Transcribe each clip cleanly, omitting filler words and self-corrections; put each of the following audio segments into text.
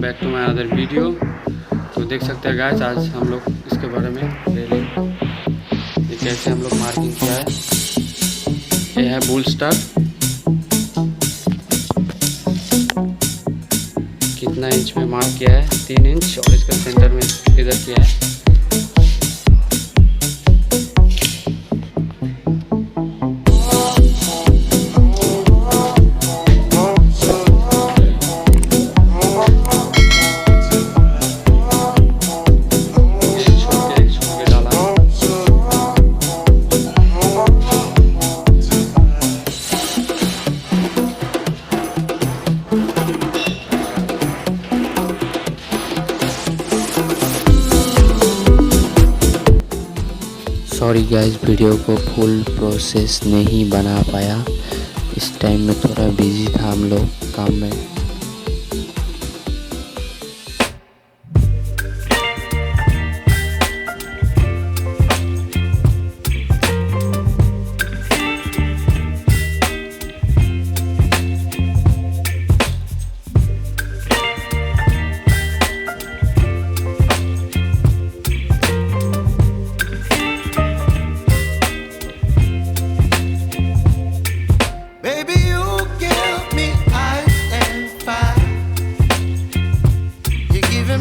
Welcome back to my other video. तो देख सकते हैं गाइस, आज हम लोग इसके बारे में पहले ये कैसे हम लोग मार्किंग किया है। ये है बुल स्टार, कितना इंच में मार्क किया है, 3 इंच, और इसका सेंटर में इधर किया है। सॉरी गाइस, वीडियो को फुल प्रोसेस नहीं बना पाया। इस टाइम में थोड़ा बिजी था हम लोग काम में।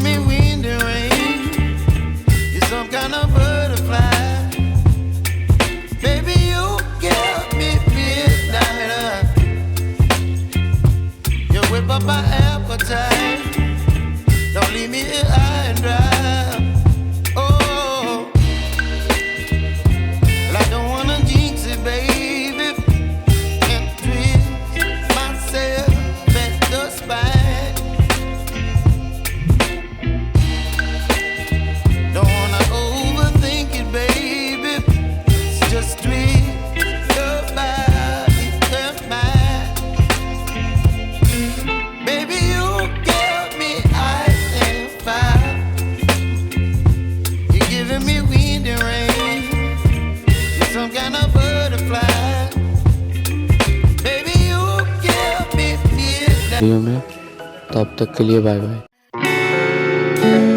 Me wind and rain, you're some kind of butterfly. Baby, you give me midnight. You whip up my appetite. Don't leave me here high and dry. Oh, well, I don't wanna jinx it, baby, and twist myself at the spine. Video में, तब तक के लिए bye bye.